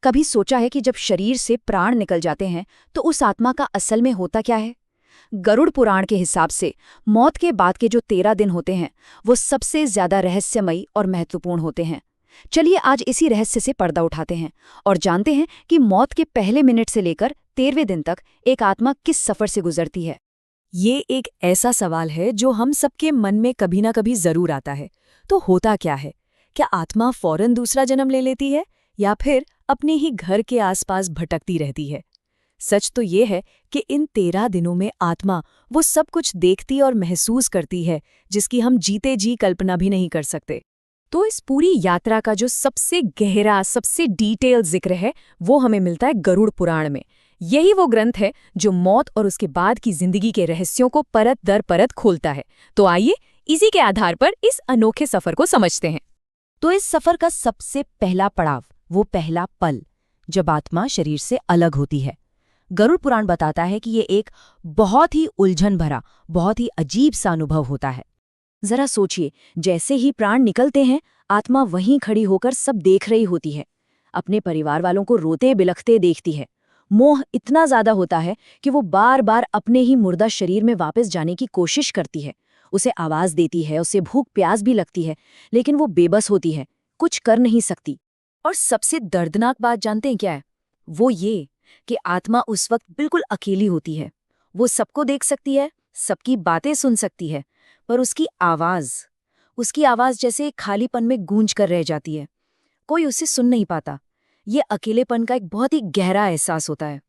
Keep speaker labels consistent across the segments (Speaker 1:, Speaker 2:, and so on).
Speaker 1: कभी सोचा है कि जब शरीर से प्राण निकल जाते हैं तो उस आत्मा का असल में होता क्या है? गरुड़ पुराण के हिसाब से मौत के बाद के जो 13 दिन होते हैं वो सबसे ज्यादा रहस्यमयी और महत्वपूर्ण होते हैं। चलिए आज इसी रहस्य से पर्दा उठाते हैं और जानते हैं कि मौत के पहले मिनट से लेकर 13वें दिन तक एक आत्मा किस सफर से गुजरती है।
Speaker 2: ये एक ऐसा सवाल है जो हम सबके मन में कभी ना कभी जरूर आता है। तो होता क्या है? क्या आत्मा फौरन दूसरा जन्म ले लेती है या फिर अपने ही घर के आसपास भटकती रहती है? सच तो ये है कि इन 13 दिनों में आत्मा वो सब कुछ देखती और महसूस करती है जिसकी हम जीते जी कल्पना भी नहीं कर सकते। तो इस पूरी यात्रा का जो सबसे गहरा, सबसे डिटेल जिक्र है वो हमें मिलता है गरुड़ पुराण में। यही वो ग्रंथ है जो मौत और उसके बाद की जिंदगी के रहस्यों को परत दर परत खोलता है। तो आइए इसी के आधार पर इस अनोखे सफर को समझते हैं।
Speaker 1: तो इस सफर का सबसे पहला पड़ाव, वो पहला पल जब आत्मा शरीर से अलग होती है। गरुड़ पुराण बताता है कि ये एक बहुत ही उलझन भरा, बहुत ही अजीब सा अनुभव होता है। जरा सोचिए, जैसे ही प्राण निकलते हैं आत्मा वहीं खड़ी होकर सब देख रही होती है। अपने परिवार वालों को रोते बिलखते देखती है। मोह इतना ज्यादा होता है कि वो बार बार अपने ही मुर्दा शरीर में वापस जाने की कोशिश करती है। उसे आवाज देती है, उसे भूख प्यास भी लगती है, लेकिन वो बेबस होती है, कुछ कर नहीं सकती। और सबसे दर्दनाक बात जानते हैं क्या है? वो ये कि आत्मा उस वक्त बिल्कुल अकेली होती है। वो सबको देख सकती है, सबकी बातें सुन सकती है, पर उसकी आवाज जैसे खालीपन में गूंज कर रह जाती है। कोई उसे सुन नहीं पाता। ये अकेलेपन का एक बहुत ही गहरा एहसास होता है।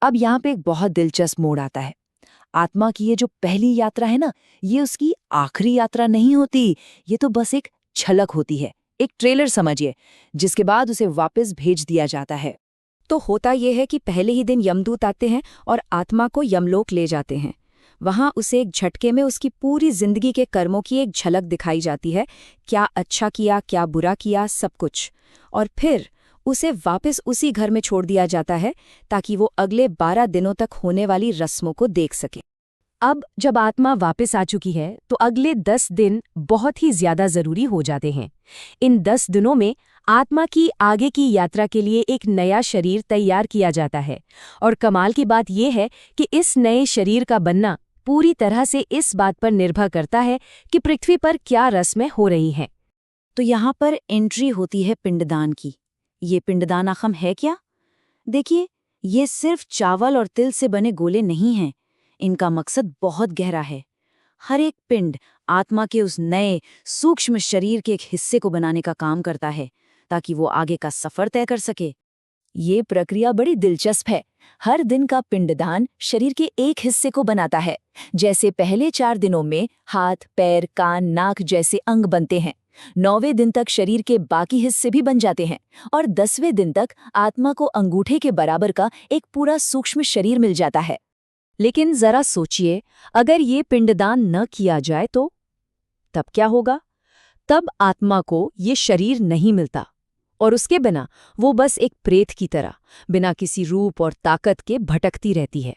Speaker 1: अब यहाँ पे एक बहुत दिलचस्प मोड़ आता है। आत्मा की ये जो पहली यात्रा है ना, ये उसकी आखिरी यात्रा नहीं होती। ये तो बस एक झलक होती है, एक ट्रेलर समझिए, जिसके बाद उसे वापस भेज दिया जाता है। तो होता यह है कि पहले ही दिन यमदूत आते हैं और आत्मा को यमलोक ले जाते हैं। वहां उसे एक झटके में उसकी पूरी जिंदगी के कर्मों की एक झलक दिखाई जाती है। क्या अच्छा किया, क्या बुरा किया, सब कुछ। और फिर उसे वापस उसी घर में छोड़ दिया जाता है ताकि वो अगले 12 दिनों तक होने वाली रस्मों को देख सके। अब जब आत्मा वापस आ चुकी है तो अगले 10 दिन बहुत ही ज्यादा जरूरी हो जाते हैं। इन 10 दिनों में आत्मा की आगे की यात्रा के लिए एक नया शरीर तैयार किया जाता है। और कमाल की बात यह है कि इस नए शरीर का बनना पूरी तरह से इस बात पर निर्भर करता है कि पृथ्वी पर क्या रस्में हो रही हैं। तो यहाँ पर एंट्री होती है पिंडदान की। ये पिंडदान आखिर है क्या? देखिए, ये सिर्फ चावल और तिल से बने गोले नहीं हैं। इनका मकसद बहुत गहरा है। हर एक पिंड आत्मा के उस नए सूक्ष्म शरीर के एक हिस्से को बनाने का काम करता है ताकि वो आगे का सफर तय कर सके। ये प्रक्रिया बड़ी दिलचस्प है। हर दिन का पिंडदान शरीर के एक हिस्से को बनाता है। जैसे पहले 4 दिनों में हाथ, पैर, कान, नाक जैसे अंग बनते हैं। 9वें दिन तक शरीर के बाकी हिस्से भी बन जाते हैं और 10वें दिन तक आत्मा को अंगूठे के बराबर का एक पूरा सूक्ष्म शरीर मिल जाता है। लेकिन जरा सोचिए, अगर ये पिंडदान न किया जाए तो तब क्या होगा? तब आत्मा को ये शरीर नहीं मिलता और उसके बिना वो बस एक प्रेत की तरह बिना किसी रूप और ताकत के भटकती रहती है।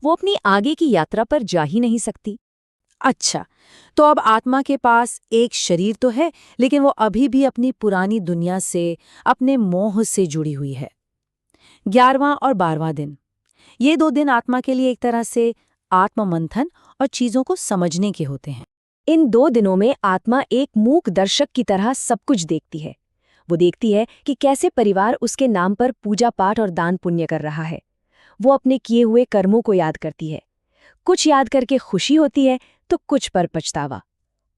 Speaker 1: वो अपनी आगे की यात्रा पर जा ही नहीं सकती। अच्छा, तो अब आत्मा के पास एक शरीर तो है, लेकिन वो अभी भी अपनी पुरानी दुनिया से, अपने मोह से जुड़ी हुई है। 11वां और 12वां दिन, ये 2 दिन आत्मा के लिए एक तरह से आत्ममंथन और चीजों को समझने के होते हैं। इन 2 दिनों में आत्मा एक मूक दर्शक की तरह सब कुछ देखती है। वो देखती है कि कैसे परिवार उसके नाम पर पूजा पाठ और दान पुण्य कर रहा है। वो अपने किए हुए कर्मों को याद करती है। कुछ याद करके खुशी होती है तो कुछ पर पछतावा।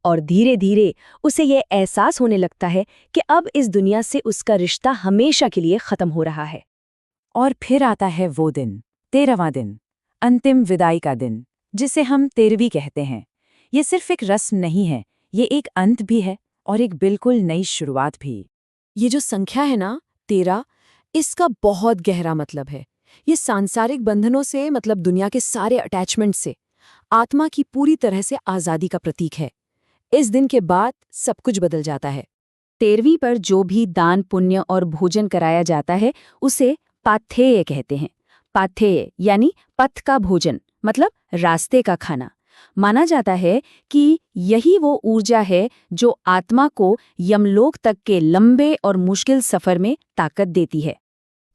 Speaker 1: और धीरे धीरे उसे ये एहसास होने लगता है कि अब इस दुनिया से उसका रिश्ता हमेशा के लिए खत्म हो रहा है। और फिर आता है वो दिन, 13वां दिन, अंतिम विदाई का दिन, जिसे हम 13वीं कहते हैं। ये सिर्फ एक रस्म नहीं है, ये एक अंत भी है और एक बिल्कुल नई शुरुआत भी। ये जो संख्या है ना, 13, इसका बहुत गहरा मतलब है। ये सांसारिक बंधनों से, मतलब दुनिया के सारे अटैचमेंट से, आत्मा की पूरी तरह से आज़ादी का प्रतीक है। इस दिन के बाद सब कुछ बदल जाता है। 13वीं पर जो भी दान पुण्य और भोजन कराया जाता है उसे पाथेय कहते हैं। पाथेय यानी पथ का भोजन, मतलब रास्ते का खाना। माना जाता है कि यही वो ऊर्जा है जो आत्मा को यमलोक तक के लंबे और मुश्किल सफर में ताकत देती है।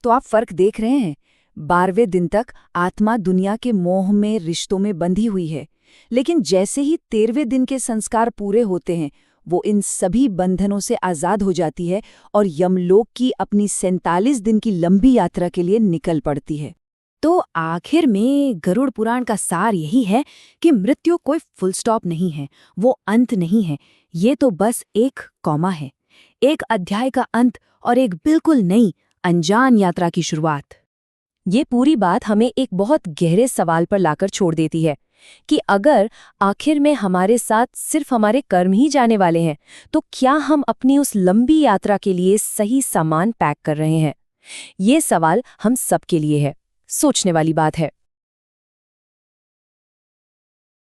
Speaker 2: तो आप फर्क देख रहे हैं। 12वें दिन तक आत्मा दुनिया के मोह में, रिश्तों में बंधी हुई है, लेकिन जैसे ही 13वें दिन के संस्कार पूरे होते हैं, वो इन सभी बंधनों से आज़ाद हो जाती है और यमलोक की अपनी 47 दिन की लंबी यात्रा के लिए निकल पड़ती है। तो आखिर में गरुड़ पुराण का सार यही है कि मृत्यु कोई फुल स्टॉप नहीं है, वो अंत नहीं है, ये तो बस एक कॉमा है, एक अध्याय का अंत और एक बिल्कुल नई अनजान यात्रा की शुरुआत।
Speaker 1: ये पूरी बात हमें एक बहुत गहरे सवाल पर लाकर छोड़ देती है कि अगर आखिर में हमारे साथ सिर्फ हमारे कर्म ही जाने वाले हैं, तो क्या हम अपनी उस लंबी यात्रा के लिए सही सामान पैक कर रहे हैं? ये सवाल हम सब के लिए है। सोचने वाली बात है।